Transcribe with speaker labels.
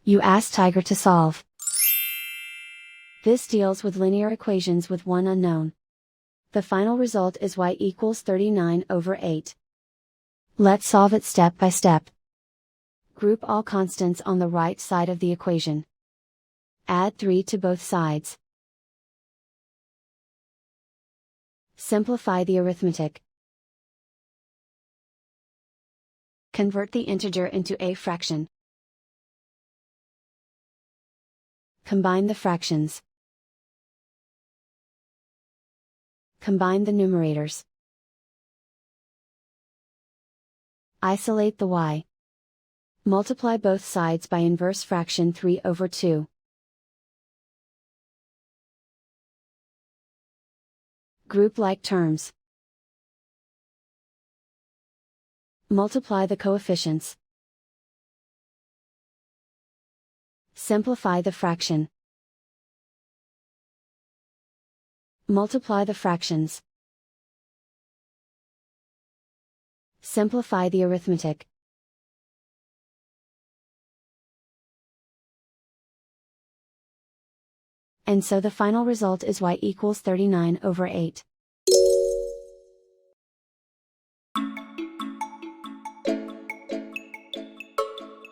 Speaker 1: You ask Tiger to solve. This deals with linear equations with one unknown. The final result is y equals 39/8. Let's solve it step by step. Group all constants on the right side of the equation. Add 3 to both sides. Simplify the arithmetic. Convert the integer into a fraction. Combine the fractions. Combine the numerators. Isolate the y. Multiply both sides by inverse fraction 3/2. Group like terms. Multiply the coefficients. Simplify the fraction. Multiply the fractions. Simplify the arithmetic. And so the final result is y equals 39/8.